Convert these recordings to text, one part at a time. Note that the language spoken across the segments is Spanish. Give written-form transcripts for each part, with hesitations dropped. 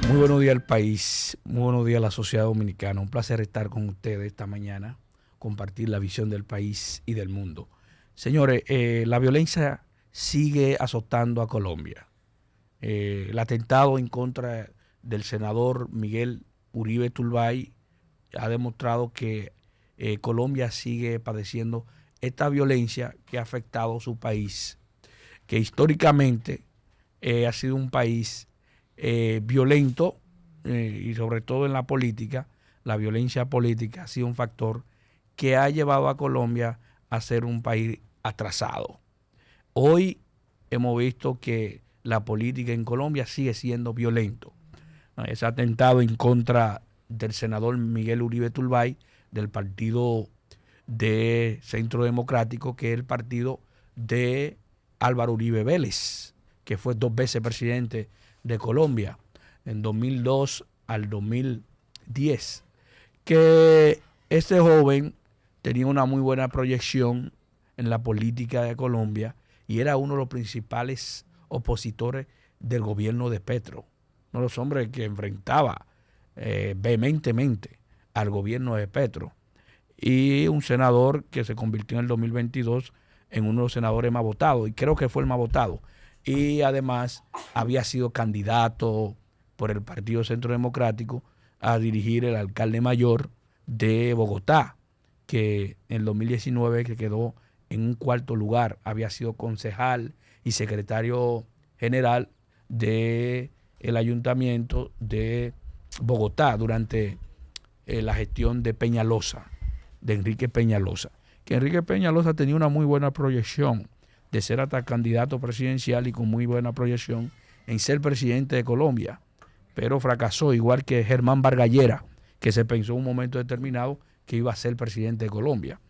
Muy buenos días al país, muy buenos días a la sociedad dominicana. Un placer estar con ustedes esta mañana, compartir la visión del país y del mundo. Señores, la violencia sigue azotando a Colombia. El atentado en contra del senador Miguel Uribe Turbay ha demostrado que Colombia sigue padeciendo esta violencia que ha afectado a su país, que históricamente ha sido un país violento y sobre todo en la política. La violencia política ha sido un factor que ha llevado a Colombia a ser un país atrasado. Hoy hemos visto que la política en Colombia sigue siendo violento. Ese atentado en contra del senador Miguel Uribe Turbay, del partido de Centro Democrático, que es el partido de Álvaro Uribe Vélez, que fue 2 veces presidente de Colombia, en 2002 al 2010, que este joven tenía una muy buena proyección en la política de Colombia y era uno de los principales opositores del gobierno de Petro, uno de los hombres que enfrentaba vehementemente al gobierno de Petro, y un senador que se convirtió en el 2022 en uno de los senadores más votados, y creo que fue el más votado, y además había sido candidato por el Partido Centro Democrático a dirigir el alcalde mayor de Bogotá, que en el 2019 que quedó en un 4º lugar, había sido concejal y secretario general del ayuntamiento de Bogotá durante la gestión de Peñalosa, de Enrique Peñalosa, que Enrique Peñalosa tenía una muy buena proyección de ser hasta candidato presidencial y con muy buena proyección en ser presidente de Colombia, pero fracasó, igual que Germán Vargas Lleras, que se pensó en un momento determinado que iba a ser presidente de Colombia.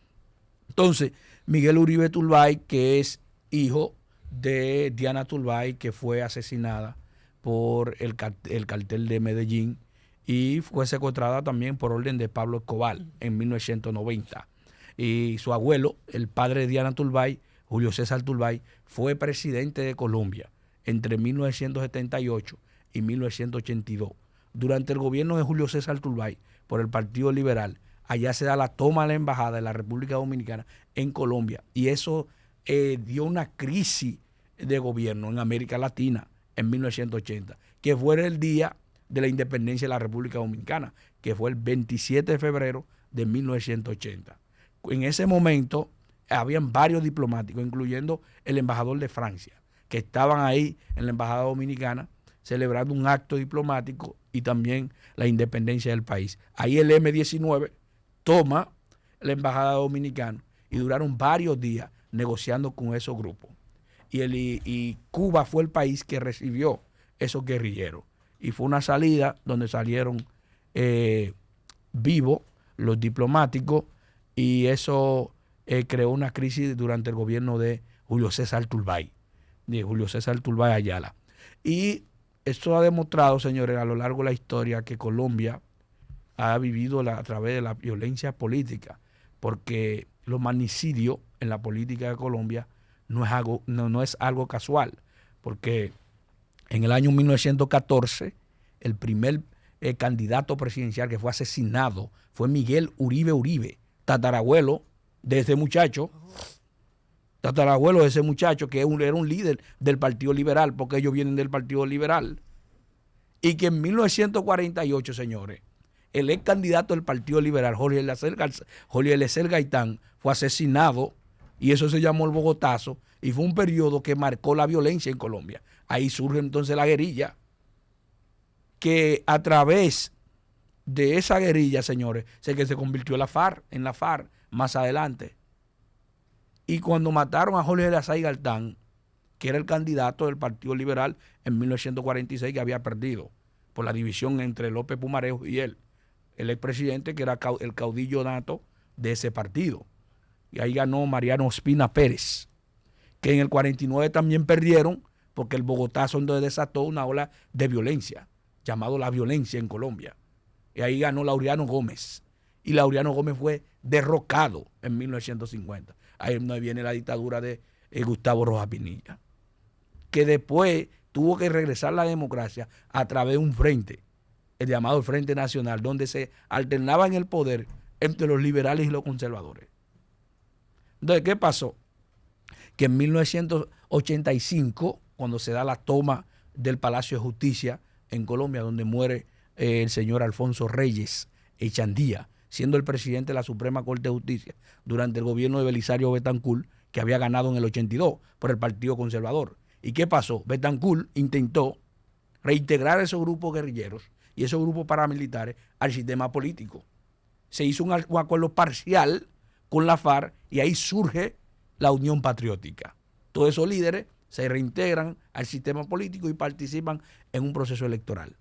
Entonces, Miguel Uribe Turbay, que es hijo de Diana Turbay, que fue asesinada por el cartel de Medellín y fue secuestrada también por orden de Pablo Escobar en 1990. Y su abuelo, el padre de Diana Turbay, Julio César Turbay, fue presidente de Colombia entre 1978 y 1982. Durante el gobierno de Julio César Turbay por el Partido Liberal, allá se da la toma de la embajada de la República Dominicana en Colombia, y eso dio una crisis de gobierno en América Latina en 1980, que fue el día de la independencia de la República Dominicana, que fue el 27 de febrero de 1980. En ese momento habían varios diplomáticos, incluyendo el embajador de Francia, que estaban ahí en la embajada dominicana celebrando un acto diplomático y también la independencia del país. Ahí el M-19 toma la embajada dominicana y duraron varios días negociando con esos grupos. Y Cuba fue el país que recibió esos guerrilleros. Y fue una salida donde salieron vivos los diplomáticos, y eso creó una crisis durante el gobierno de Julio César Turbay, Ayala. Y esto ha demostrado, señores, a lo largo de la historia, que Colombia ha vivido a través de la violencia política, porque los magnicidios en la política de Colombia no es algo casual, porque en el año 1914 el primer candidato presidencial que fue asesinado fue Miguel Uribe, tatarabuelo de ese muchacho, que era un líder del Partido Liberal, porque ellos vienen del Partido Liberal, y que en 1948, señores, el ex candidato del Partido Liberal, Jorge Eliezer Gaitán, fue asesinado, y eso se llamó el Bogotazo, y fue un periodo que marcó la violencia en Colombia. Ahí surge entonces la guerrilla, que a través de esa guerrilla, señores, que se convirtió en la FARC más adelante. Y cuando mataron a Jorge Eliezer Gaitán, que era el candidato del Partido Liberal en 1946, que había perdido por la división entre López Pumarejo y él, el expresidente, que era el caudillo nato de ese partido. Y ahí ganó Mariano Ospina Pérez, que en el 49 también perdieron, porque el Bogotazo desató una ola de violencia, llamado la violencia en Colombia. Y ahí ganó Laureano Gómez. Y Laureano Gómez fue derrocado en 1950. Ahí es donde viene la dictadura de Gustavo Rojas Pinilla, que después tuvo que regresar la democracia a través de un frente el llamado Frente Nacional, donde se alternaba en el poder entre los liberales y los conservadores. Entonces, ¿qué pasó? Que en 1985, cuando se da la toma del Palacio de Justicia en Colombia, donde muere el señor Alfonso Reyes Echandía, siendo el presidente de la Suprema Corte de Justicia durante el gobierno de Belisario Betancourt, que había ganado en el 82 por el Partido Conservador. ¿Y qué pasó? Betancourt intentó reintegrar esos grupos guerrilleros y esos grupos paramilitares al sistema político. Se hizo un acuerdo parcial con la FARC y ahí surge la Unión Patriótica. Todos esos líderes se reintegran al sistema político y participan en un proceso electoral.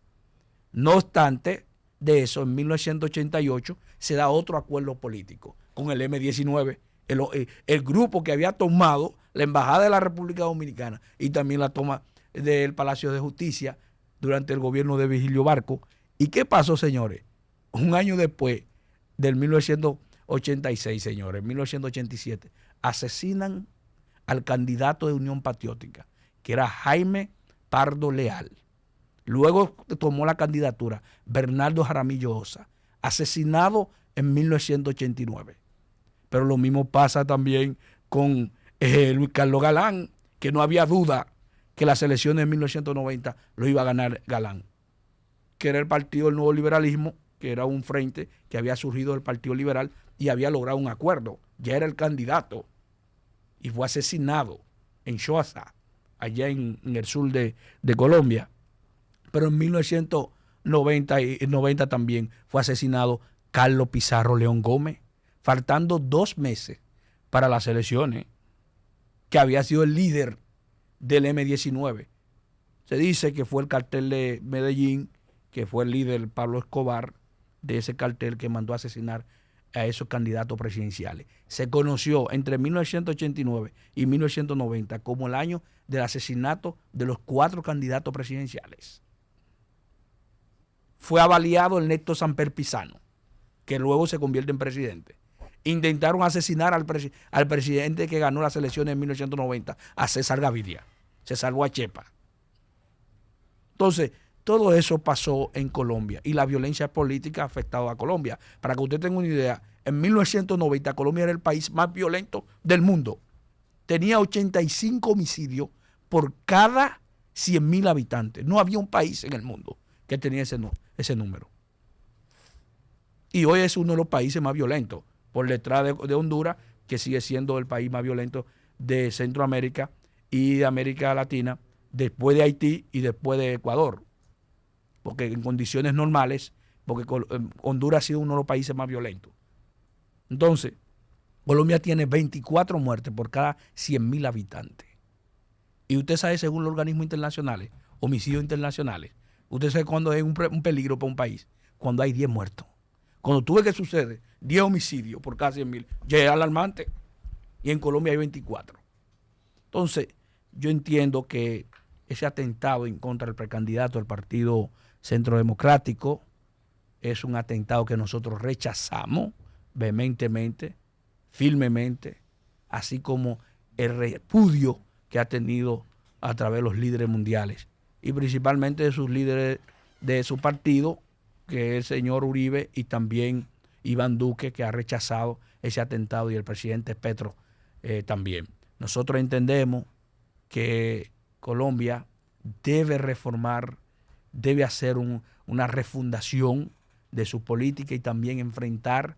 No obstante de eso, en 1988 se da otro acuerdo político con el M-19, el grupo que había tomado la Embajada de la República Dominicana y también la toma del Palacio de Justicia durante el gobierno de Virgilio Barco. ¿Y qué pasó, señores? Un año después del 1986, señores, en 1987, asesinan al candidato de Unión Patriótica, que era Jaime Pardo Leal. Luego tomó la candidatura Bernardo Jaramillo Osa, asesinado en 1989. Pero lo mismo pasa también con Luis Carlos Galán, que no había duda que las elecciones de 1990 lo iba a ganar Galán, que era el Partido del Nuevo Liberalismo, que era un frente que había surgido del Partido Liberal y había logrado un acuerdo. Ya era el candidato y fue asesinado en Choasa, allá en el sur de Colombia. Pero en 1990 también fue asesinado Carlos Pizarro León Gómez, faltando 2 meses para las elecciones, que había sido el líder del M-19. Se dice que fue el cartel de Medellín, que fue el líder Pablo Escobar, de ese cartel que mandó a asesinar a esos candidatos presidenciales. Se conoció entre 1989 y 1990 como el año del asesinato de los 4 candidatos presidenciales. Fue avaliado Ernesto Samper Pizano, que luego se convierte en presidente. Intentaron asesinar al presidente que ganó las elecciones en 1990, a César Gaviria. Se salvó a Chepa. Entonces, todo eso pasó en Colombia y la violencia política ha afectado a Colombia. Para que usted tenga una idea, en 1990 Colombia era el país más violento del mundo. Tenía 85 homicidios por cada 100.000 habitantes. No había un país en el mundo que tenía ese número. Y hoy es uno de los países más violentos, por detrás de Honduras, que sigue siendo el país más violento de Centroamérica y de América Latina, después de Haití y después de Ecuador. Porque en condiciones normales, porque Honduras ha sido uno de los países más violentos. Entonces, Colombia tiene 24 muertes por cada 100.000 habitantes. Y usted sabe, según los organismos internacionales, homicidios internacionales, usted sabe cuándo es un peligro para un país, cuando hay 10 muertos. Cuando tú ves que sucede 10 homicidios por cada 100.000, ya es alarmante. Y en Colombia hay 24. Entonces, yo entiendo que ese atentado en contra del precandidato del Partido Centro Democrático es un atentado que nosotros rechazamos vehementemente, firmemente, así como el repudio que ha tenido a través de los líderes mundiales y principalmente de sus líderes de su partido, que es el señor Uribe, y también Iván Duque, que ha rechazado ese atentado, y el presidente Petro también. Nosotros entendemos que Colombia debe reformar, debe hacer una refundación de su política y también enfrentar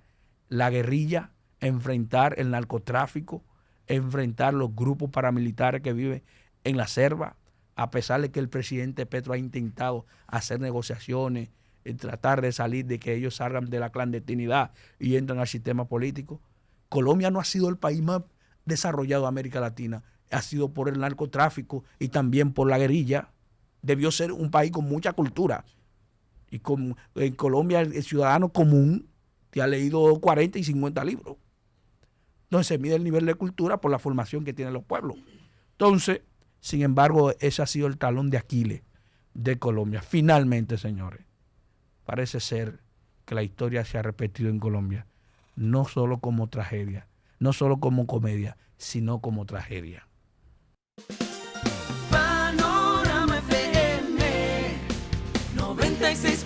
la guerrilla, enfrentar el narcotráfico, enfrentar los grupos paramilitares que viven en la selva, a pesar de que el presidente Petro ha intentado hacer negociaciones, tratar de salir, de que ellos salgan de la clandestinidad y entran al sistema político. Colombia no ha sido el país más desarrollado de América Latina, ha sido por el narcotráfico y también por la guerrilla. Debió ser un país con mucha cultura. Y en Colombia el ciudadano común te ha leído 40 y 50 libros. Entonces se mide el nivel de cultura por la formación que tienen los pueblos. Entonces, sin embargo, ese ha sido el talón de Aquiles de Colombia. Finalmente, señores, parece ser que la historia se ha repetido en Colombia, no solo como tragedia, no solo como comedia, sino como tragedia. Panorama FM 96.